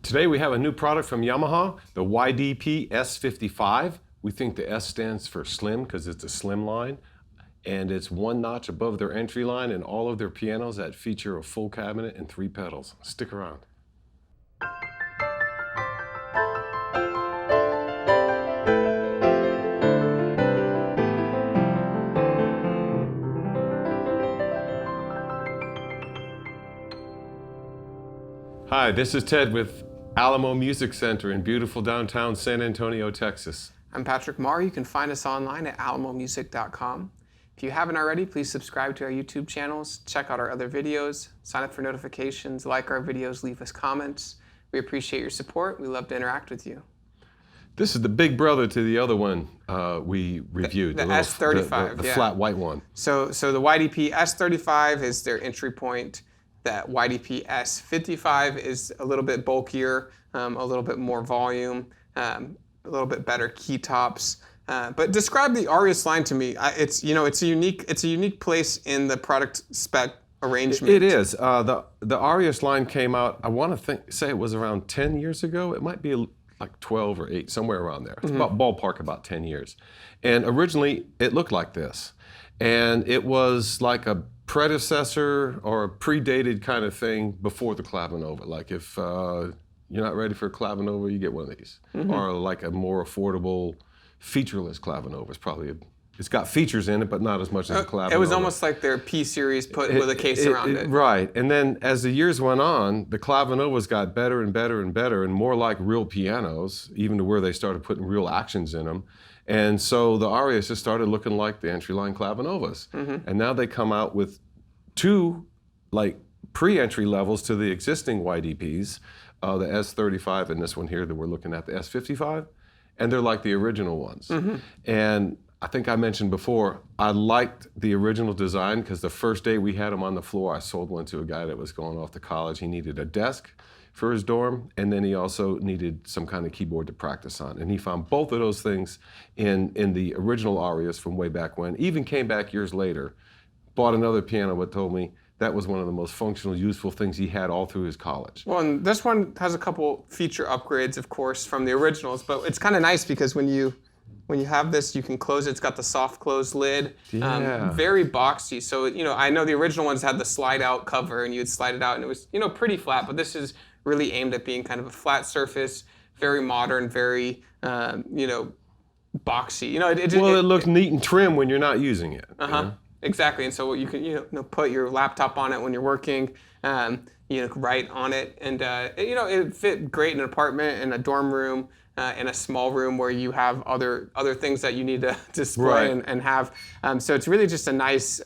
Today we have a new product from Yamaha, the YDP-S55. We think the S stands for slim because it's a slim line, and it's one notch above their entry line and all of their pianos that feature a full cabinet and 3 pedals. Stick around. Hi, this is Ted with Alamo Music Center in beautiful downtown San Antonio, Texas. I'm Patrick Marr. You can find us online at alamomusic.com. If you haven't already, please subscribe to our YouTube channels, check out our other videos, sign up for notifications, like our videos, leave us comments. We appreciate your support. We love to interact with you. This is the big brother to the other one we reviewed. The S35, the yeah. flat white one. So the YDP S35 is their entry point. That YDP S55 is a little bit bulkier, a little bit more volume, a little bit better key tops. But describe the Arius line to me. It's a unique place in the product spec arrangement. It is. The Arius line came out. I want to say it was around 10 years ago. It might be like 12 or 8, somewhere around there. It's about ballpark about 10 years. And originally it looked like this, and it was like a predecessor or a predated kind of thing before the Clavinova. Like if you're not ready for a Clavinova, you get one of these. Or like a more affordable, featureless Clavinova. It's got features in it, but not as much as a Clavinova. It was almost like their P series put with a case around it. Right, and then as the years went on, the Clavinovas got better and better and better and more like real pianos, even to where they started putting real actions in them. And so the Arius just started looking like the entry-line Clavinovas. And now they come out with 2 like pre-entry levels to the existing YDPs, the S35 and this one here that we're looking at, the S55, and they're like the original ones. And I think I mentioned before, I liked the original design because the first day we had them on the floor, I sold one to a guy that was going off to college. He needed a desk for his dorm, and then he also needed some kind of keyboard to practice on. And he found both of those things in the original Arius from way back when. Even came back years later, bought another piano, but told me that was one of the most functional, useful things he had all through his college. Well, and this one has a couple feature upgrades, of course, from the originals, but it's kind of nice because when you have this, you can close it. It's got the soft close lid, very boxy. So, I know the original ones had the slide out cover and you'd slide it out and it was, pretty flat, but this is really aimed at being kind of a flat surface, very modern, very, boxy. It looks neat and trim when you're not using it. Exactly, and so you can put your laptop on it when you're working, write on it, and it fit great in an apartment, in a dorm room, in a small room where you have other things that you need to display and have. So it's really just a nice.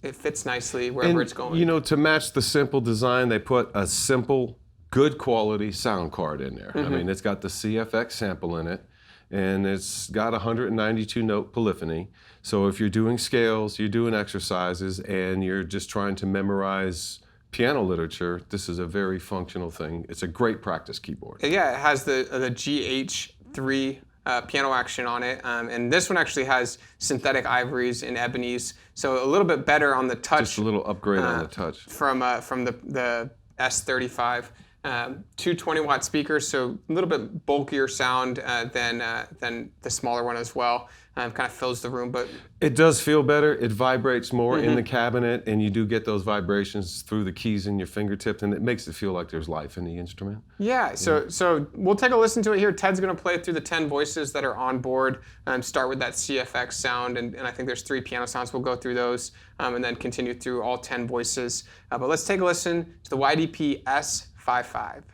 It fits nicely wherever it's going. To match the simple design, they put a simple, good quality sound card in there. I mean, it's got the CFX sample in it, and it's got 192 note polyphony. So if you're doing scales, you're doing exercises, and you're just trying to memorize piano literature, this is a very functional thing. It's a great practice keyboard. Yeah, it has the GH3 piano action on it, and this one actually has synthetic ivories and ebonies, so a little bit better on the touch. Just a little upgrade on the touch. From the S35. 2 20-watt speakers, so a little bit bulkier sound than the smaller one as well. Kind of fills the room, but it does feel better. It vibrates more in the cabinet, and you do get those vibrations through the keys in your fingertips, and it makes it feel like there's life in the instrument. Yeah. So we'll take a listen to it here. Ted's going to play through the 10 voices that are on board. Start with that CFX sound, and I think there's 3 piano sounds. We'll go through those, and then continue through all 10 voices. But let's take a listen to the YDP S55.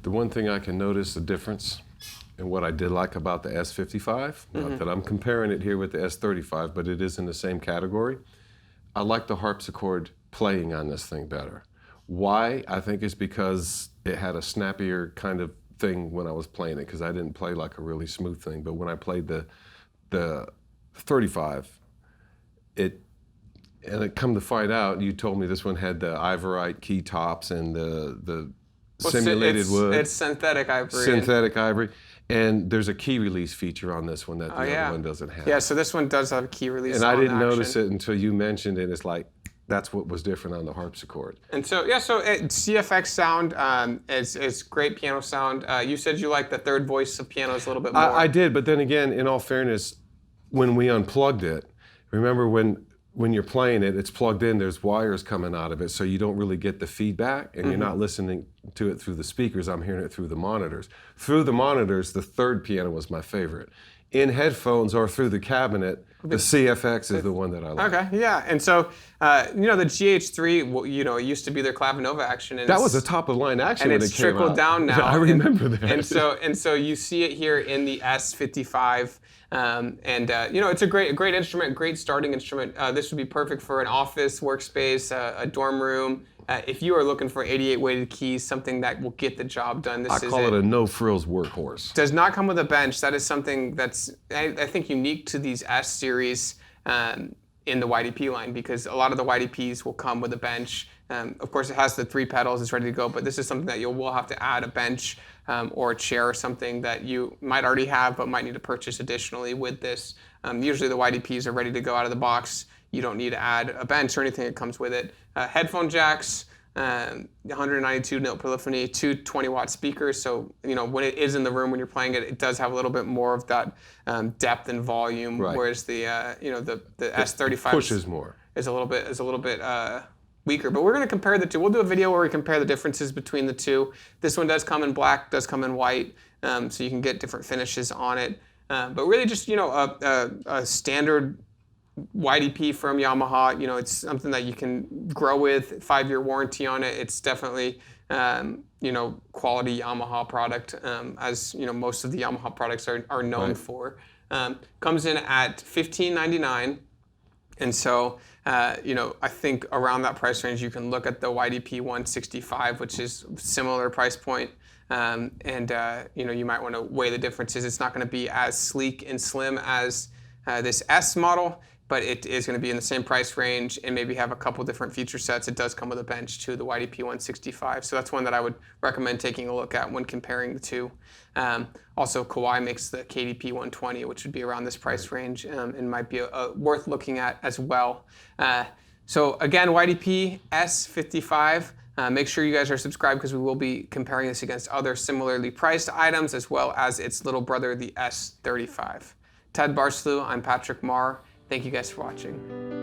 The one thing I can notice the difference and what I did like about the S55, not that I'm comparing it here with the S35, but it is in the same category. I like the harpsichord playing on this thing better. Why? I think it's because it had a snappier kind of thing when I was playing it, because I didn't play like a really smooth thing. But when I played the 35, and it come to find out, you told me this one had the ivorite key tops and the simulated wood. It's synthetic ivory. Synthetic ivory. And there's a key release feature on this one that the other one doesn't have. Yeah, so this one does have a key release. And I didn't notice it until you mentioned it. It's like, that's what was different on the harpsichord. And so, CFX sound is great piano sound. You said you like the third voice of pianos a little bit more. I did, but then again, in all fairness, when we unplugged it, remember when you're playing it, it's plugged in, there's wires coming out of it, so you don't really get the feedback, and you're not listening to it through the speakers. I'm hearing it through the monitors. Through the monitors, the third piano was my favorite. In headphones or through the cabinet, the CFX is the one that I like. Okay, yeah, and so, the GH3, it used to be their Clavinova action. And that was a top-of-line action and when it's it came out. trickled down now. I remember that. And so you see it here in the S55. It's a great instrument, great starting instrument. This would be perfect for an office, workspace, a dorm room. If you are looking for 88 weighted keys, something that will get the job done, this is it. I call it a no-frills workhorse. Does not come with a bench. That is something that's, I think, unique to these S series in the YDP line, because a lot of the YDPs will come with a bench. Of course, it has the 3 pedals, it's ready to go, but this is something that you will have to add a bench or a chair or something that you might already have but might need to purchase additionally with this. Usually the YDPs are ready to go out of the box. You don't need to add a bench or anything that comes with it. Headphone jacks, 192 note polyphony, 2 20-watt speakers. So, when it is in the room when you're playing it, it does have a little bit more of that depth and volume, whereas the S35 pushes more. Is a little bit weaker. But we're going to compare the two. We'll do a video where we compare the differences between the two. This one does come in black, does come in white, so you can get different finishes on it. But really just, a standard YDP from Yamaha. It's something that you can grow with, 5-year warranty on it. It's definitely, quality Yamaha product, as, most of the Yamaha products are known for. Comes in at $1599. And so, I think around that price range, you can look at the YDP 165, which is similar price point. You might want to weigh the differences. It's not going to be as sleek and slim as this S model, but it is going to be in the same price range and maybe have a couple different feature sets. It does come with a bench too, the YDP 165. So that's one that I would recommend taking a look at when comparing the two. Also, Kawai makes the KDP 120, which would be around this price range and might be worth looking at as well. So again, YDP S55. Make sure you guys are subscribed, because we will be comparing this against other similarly priced items as well as its little brother, the S35. Ted Barslew, I'm Patrick Marr. Thank you guys for watching.